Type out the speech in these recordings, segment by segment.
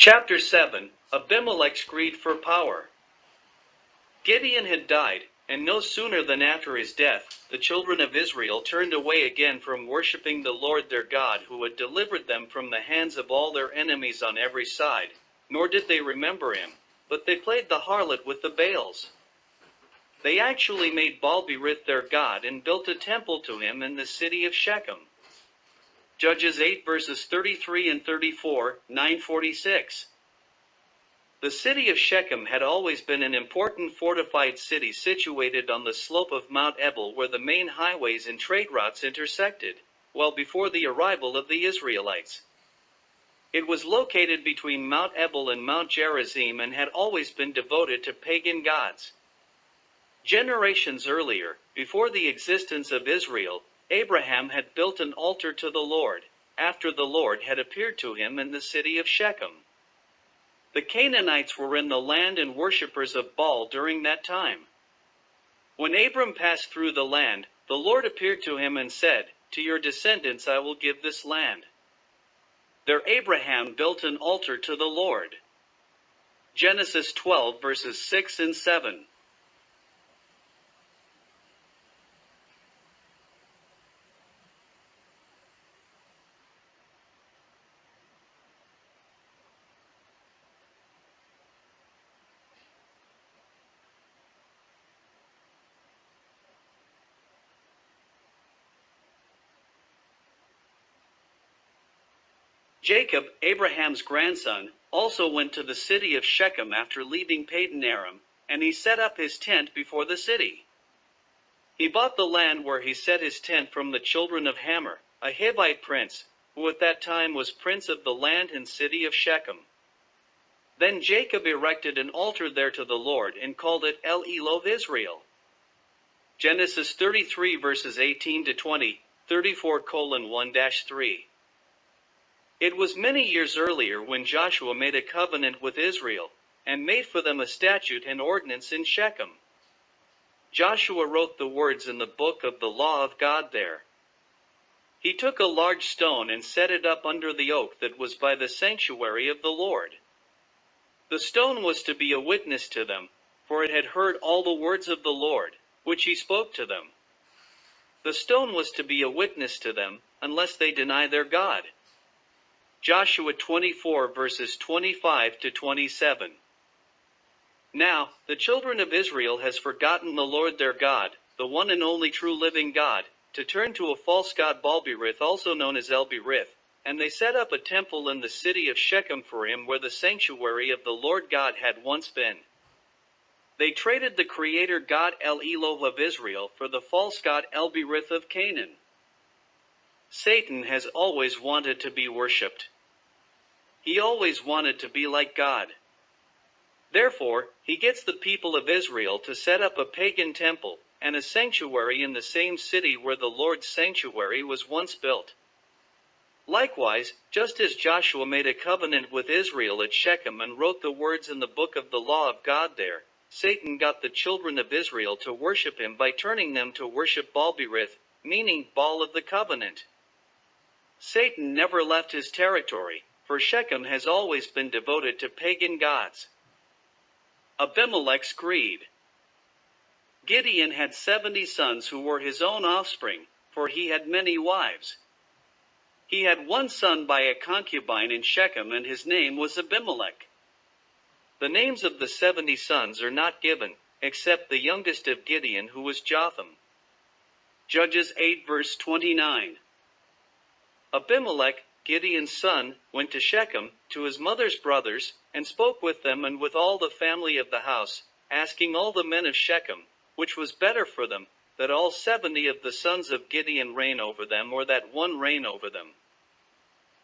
Chapter 7 Abimelech's Greed for Power. Gideon had died, and no sooner than after his death, the children of Israel turned away again from worshipping the Lord their God who had delivered them from the hands of all their enemies on every side, nor did they remember him, but they played the harlot with the Baals. They actually made Baal-berith their god and built a temple to him in the city of Shechem. Judges 8 verses 33 and 34, 946. The city of Shechem had always been an important fortified city situated on the slope of Mount Ebal where the main highways and trade routes intersected, well before the arrival of the Israelites. It was located between Mount Ebal and Mount Gerizim and had always been devoted to pagan gods. Generations earlier, before the existence of Israel, Abraham had built an altar to the Lord, after the Lord had appeared to him in the city of Shechem. The Canaanites were in the land and worshippers of Baal during that time. When Abram passed through the land, the Lord appeared to him and said, "To your descendants I will give this land." There Abraham built an altar to the Lord. Genesis 12 verses 6 and 7. Jacob, Abraham's grandson, also went to the city of Shechem after leaving Padan Aram, and he set up his tent before the city. He bought the land where he set his tent from the children of Hamor, a Hivite prince, who at that time was prince of the land and city of Shechem. Then Jacob erected an altar there to the Lord and called it El Elov Israel. Genesis 33 verses 18 to 20, 34:1-3. It was many years earlier when Joshua made a covenant with Israel, and made for them a statute and ordinance in Shechem. Joshua wrote the words in the book of the law of God there. He took a large stone and set it up under the oak that was by the sanctuary of the Lord. The stone was to be a witness to them, for it had heard all the words of the Lord, which he spoke to them. The stone was to be a witness to them, unless they deny their God. Joshua 24 verses 25 to 27. Now, the children of Israel has forgotten the Lord their God, the one and only true living God, to turn to a false god Baal-berith, also known as El-berith, and they set up a temple in the city of Shechem for him where the sanctuary of the Lord God had once been. They traded the creator God El Elov of Israel for the false god El-berith of Canaan. Satan has always wanted to be worshipped. He always wanted to be like God. Therefore, he gets the people of Israel to set up a pagan temple and a sanctuary in the same city where the Lord's sanctuary was once built. Likewise, just as Joshua made a covenant with Israel at Shechem and wrote the words in the book of the law of God there, Satan got the children of Israel to worship him by turning them to worship Baal-berith, meaning Baal of the covenant. Satan never left his territory, for Shechem has always been devoted to pagan gods. Abimelech's greed. Gideon had 70 sons who were his own offspring, for he had many wives. He had one son by a concubine in Shechem, and his name was Abimelech. The names of the 70 sons are not given, except the youngest of Gideon, who was Jotham. Judges 8 verse 29. Abimelech, Gideon's son, went to Shechem, to his mother's brothers, and spoke with them and with all the family of the house, asking all the men of Shechem, which was better for them, that all 70 of the sons of Gideon reign over them, or that one reign over them.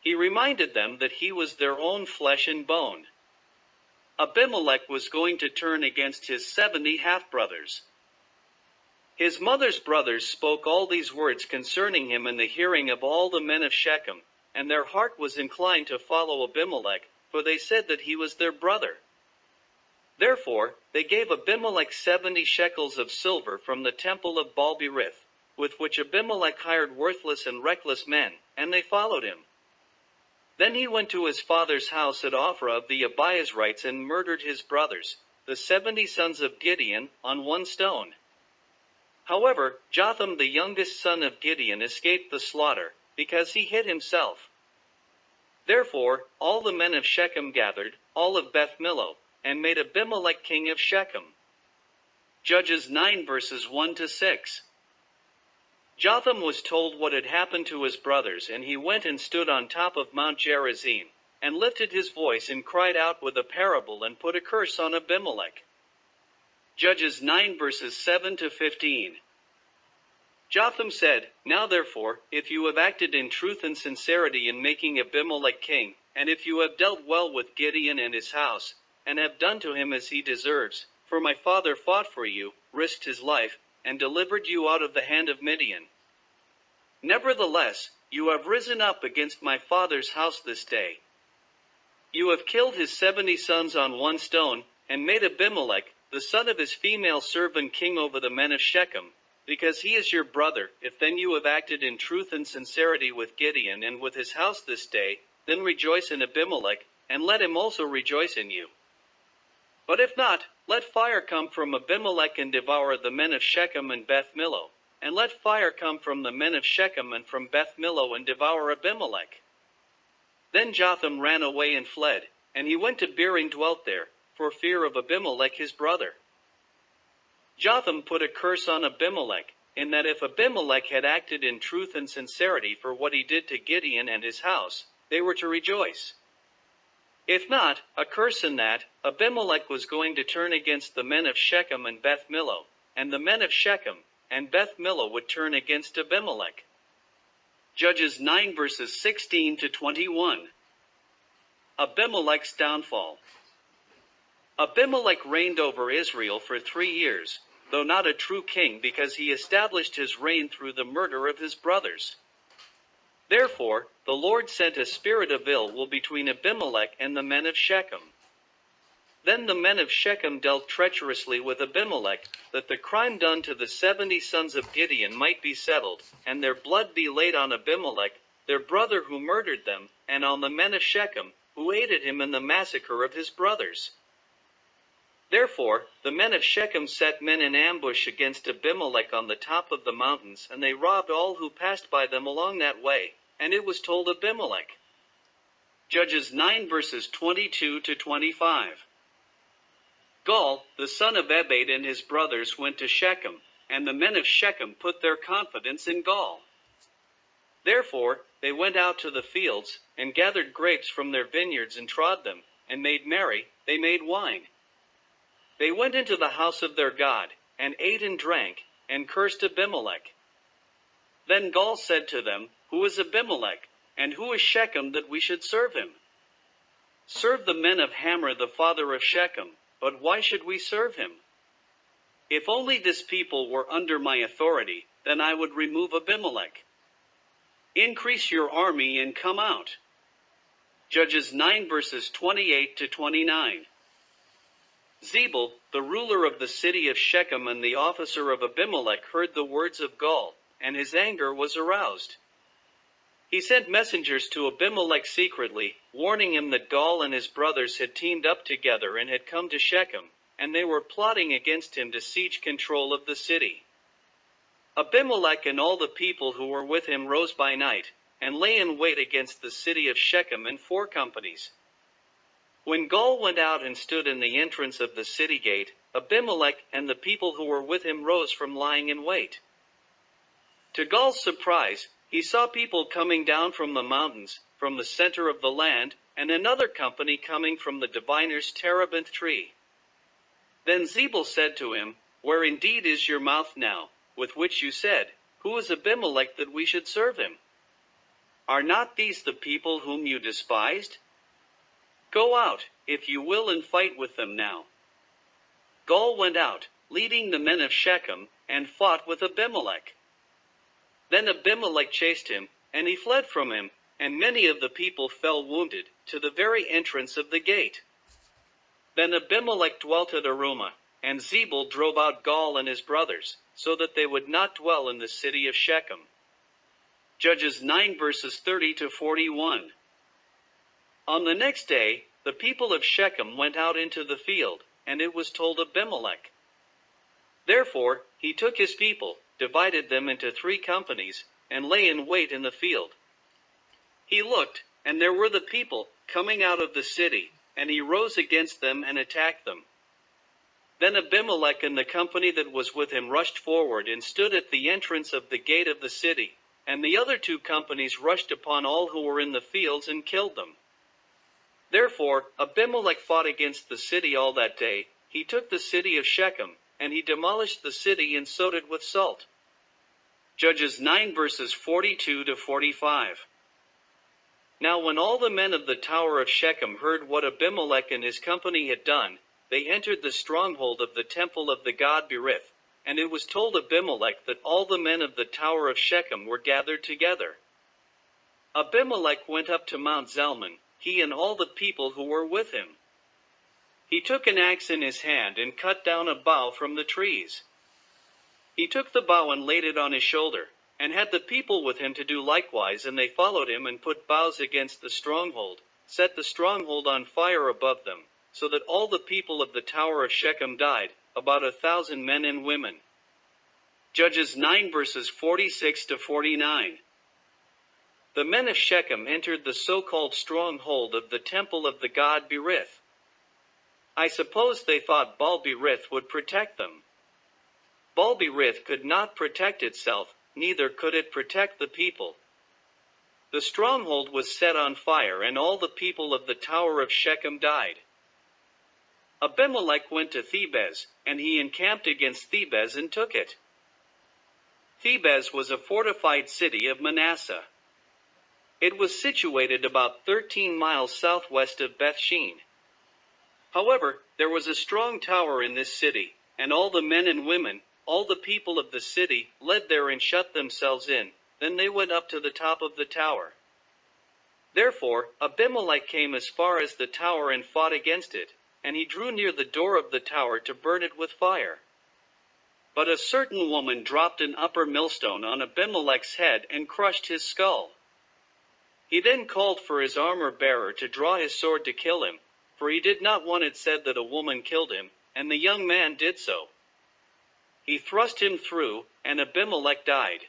He reminded them that he was their own flesh and bone. Abimelech was going to turn against his 70 half-brothers. His mother's brothers spoke all these words concerning him in the hearing of all the men of Shechem, and their heart was inclined to follow Abimelech, for they said that he was their brother. Therefore, they gave Abimelech 70 shekels of silver from the temple of Baal-berith, with which Abimelech hired worthless and reckless men, and they followed him. Then he went to his father's house at Ophrah of the Abiezrites and murdered his brothers, the 70 sons of Gideon, on one stone. However, Jotham the youngest son of Gideon escaped the slaughter, because he hid himself. Therefore, all the men of Shechem gathered, all of Beth Millo, and made Abimelech king of Shechem. Judges 9 verses 1-6. Jotham was told what had happened to his brothers, and he went and stood on top of Mount Gerizim, and lifted his voice and cried out with a parable and put a curse on Abimelech. Judges 9 verses 7-15. Jotham said, Now therefore, if you have acted in truth and sincerity in making Abimelech king, and if you have dealt well with Gideon and his house, and have done to him as he deserves, for my father fought for you, risked his life, and delivered you out of the hand of Midian. Nevertheless, you have risen up against my father's house this day. You have killed his 70 sons on one stone, and made Abimelech, the son of his female servant, king over the men of Shechem, because he is your brother. If then you have acted in truth and sincerity with Gideon and with his house this day, then rejoice in Abimelech, and let him also rejoice in you. But if not, let fire come from Abimelech and devour the men of Shechem and Beth Millo, and let fire come from the men of Shechem and from Beth Millo and devour Abimelech. Then Jotham ran away and fled, and he went to Beer and dwelt there, for fear of Abimelech his brother. Jotham put a curse on Abimelech, in that if Abimelech had acted in truth and sincerity for what he did to Gideon and his house, they were to rejoice. If not, a curse in that Abimelech was going to turn against the men of Shechem and Beth Millo, and the men of Shechem and Beth Millo would turn against Abimelech. Judges 9 verses 16-21. Abimelech's downfall. Abimelech reigned over Israel for 3 years, though not a true king, because he established his reign through the murder of his brothers. Therefore, the Lord sent a spirit of ill will between Abimelech and the men of Shechem. Then the men of Shechem dealt treacherously with Abimelech, that the crime done to the 70 sons of Gideon might be settled, and their blood be laid on Abimelech, their brother who murdered them, and on the men of Shechem, who aided him in the massacre of his brothers. Therefore, the men of Shechem set men in ambush against Abimelech on the top of the mountains, and they robbed all who passed by them along that way, and it was told Abimelech. Judges 9 verses 22-25. Gaal, the son of Ebed, and his brothers went to Shechem, and the men of Shechem put their confidence in Gaal. Therefore, they went out to the fields, and gathered grapes from their vineyards and trod them, and made merry, they made wine. They went into the house of their God, and ate and drank, and cursed Abimelech. Then Gaal said to them, Who is Abimelech, and who is Shechem that we should serve him? Serve the men of Hamor the father of Shechem, but why should we serve him? If only this people were under my authority, then I would remove Abimelech. Increase your army and come out. Judges 9 verses 28-29. Zebul, the ruler of the city of Shechem and the officer of Abimelech, heard the words of Gaal, and his anger was aroused. He sent messengers to Abimelech secretly, warning him that Gaal and his brothers had teamed up together and had come to Shechem, and they were plotting against him to siege control of the city. Abimelech and all the people who were with him rose by night, and lay in wait against the city of Shechem in 4 companies. When Gaal went out and stood in the entrance of the city gate, Abimelech and the people who were with him rose from lying in wait. To Gaal's surprise, he saw people coming down from the mountains, from the center of the land, and another company coming from the diviner's terebinth tree. Then Zebul said to him, Where indeed is your mouth now, with which you said, Who is Abimelech that we should serve him? Are not these the people whom you despised? Go out, if you will, and fight with them now. Gaal went out, leading the men of Shechem, and fought with Abimelech. Then Abimelech chased him, and he fled from him, and many of the people fell wounded, to the very entrance of the gate. Then Abimelech dwelt at Arumah, and Zebul drove out Gaal and his brothers, so that they would not dwell in the city of Shechem. Judges 9 verses 30-41. On the next day, the people of Shechem went out into the field, and it was told Abimelech. Therefore, he took his people, divided them into 3 companies, and lay in wait in the field. He looked, and there were the people coming out of the city, and he rose against them and attacked them. Then Abimelech and the company that was with him rushed forward and stood at the entrance of the gate of the city, and the other 2 companies rushed upon all who were in the fields and killed them. Therefore Abimelech fought against the city all that day. He took the city of Shechem, and he demolished the city and sowed it with salt. Judges 9 verses 42 to 45. Now when all the men of the tower of Shechem heard what Abimelech and his company had done, they entered the stronghold of the temple of the god Berith, and it was told Abimelech that all the men of the tower of Shechem were gathered together. Abimelech went up to Mount Zalmon, he and all the people who were with him. He took an axe in his hand and cut down a bough from the trees. He took the bough and laid it on his shoulder, and had the people with him to do likewise, and they followed him and put boughs against the stronghold, set the stronghold on fire above them, so that all the people of the tower of Shechem died, about 1,000 men and women. Judges 9 verses 46 to 49. The men of Shechem entered the so-called stronghold of the temple of the god Berith. I suppose they thought Baal-berith would protect them. Baal-berith could not protect itself, neither could it protect the people. The stronghold was set on fire, and all the people of the tower of Shechem died. Abimelech went to Thebez, and he encamped against Thebez and took it. Thebez was a fortified city of Manasseh. It was situated about 13 miles southwest of Bethshean. However, there was a strong tower in this city, and all the men and women, all the people of the city, led there and shut themselves in. Then they went up to the top of the tower. Therefore Abimelech came as far as the tower and fought against it, and he drew near the door of the tower to burn it with fire. But a certain woman dropped an upper millstone on Abimelech's head and crushed his skull. He then called for his armor-bearer to draw his sword to kill him, for he did not want it said that a woman killed him, and the young man did so. He thrust him through, and Abimelech died.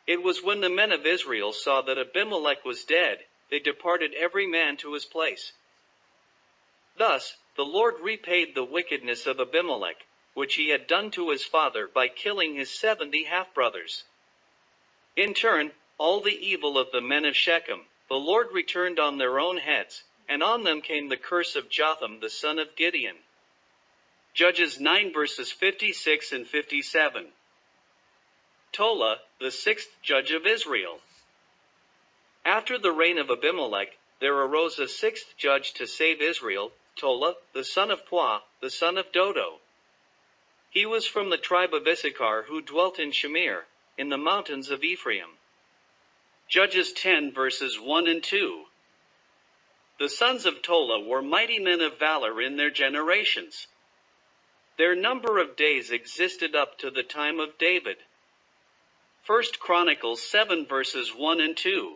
It was when the men of Israel saw that Abimelech was dead, they departed every man to his place. Thus the Lord repaid the wickedness of Abimelech, which he had done to his father by killing his 70 half-brothers. In turn, all the evil of the men of Shechem, the Lord returned on their own heads, and on them came the curse of Jotham the son of Gideon. Judges 9 verses 56 and 57. Tola, the 6th judge of Israel. After the reign of Abimelech, there arose a 6th judge to save Israel, Tola, the son of Puah, the son of Dodo. He was from the tribe of Issachar, who dwelt in Shamir, in the mountains of Ephraim. Judges 10 verses 1 and 2. The sons of Tola were mighty men of valor in their generations. Their number of days existed up to the time of David. 1 Chronicles 7 verses 1 and 2.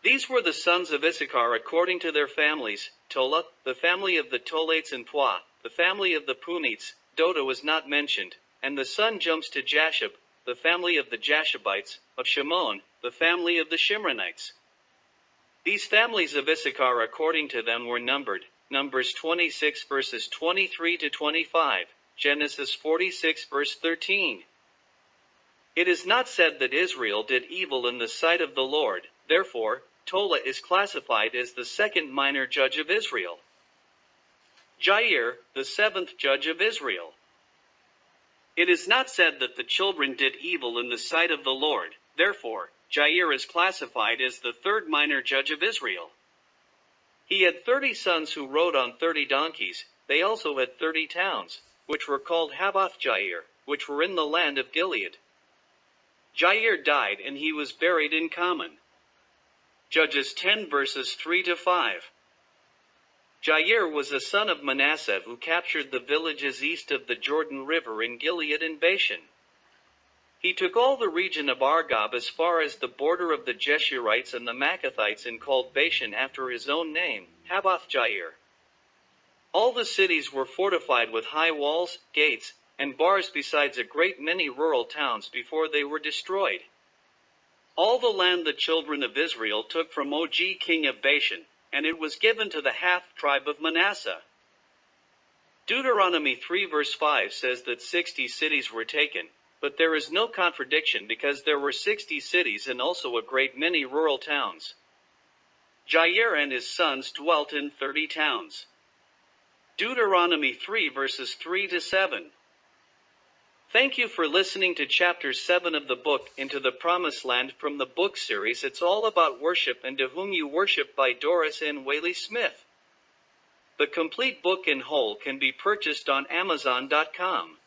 These were the sons of Issachar according to their families: Tola, the family of the Tolates, and Puah, the family of the Punites. Dodo is not mentioned. And the son jumps to Jashub, the family of the Jashubites, of Shimon, the family of the Shimronites. These families of Issachar according to them were numbered: Numbers 26 verses 23 to 25, Genesis 46 verse 13. It is not said that Israel did evil in the sight of the Lord, therefore Tola is classified as the 2nd minor judge of Israel. Jair, the 7th judge of Israel. It is not said that the children did evil in the sight of the Lord, therefore Jair is classified as the 3rd minor judge of Israel. He had 30 sons who rode on 30 donkeys. They also had 30 towns, which were called Havoth-Jair, which were in the land of Gilead. Jair died, and he was buried in Carmel. Judges 10 verses 3 to 5. Jair was a son of Manasseh who captured the villages east of the Jordan River in Gilead and Bashan. He took all the region of Argob as far as the border of the Jeshurites and the Maccathites and called Bashan after his own name, Havoth-Jair. All the cities were fortified with high walls, gates, and bars besides a great many rural towns before they were destroyed. All the land the children of Israel took from Og king of Bashan, and it was given to the half-tribe of Manasseh. Deuteronomy 3 verse 5 says that 60 cities were taken, but there is no contradiction because there were 60 cities and also a great many rural towns. Jair and his sons dwelt in 30 towns. Deuteronomy 3 verses 3 to 7. Thank you for listening to Chapter 7 of the book Into the Promised Land from the book series It's All About Worship and To Whom You Worship by Doris N. Whaley Smith. The complete book in whole can be purchased on Amazon.com.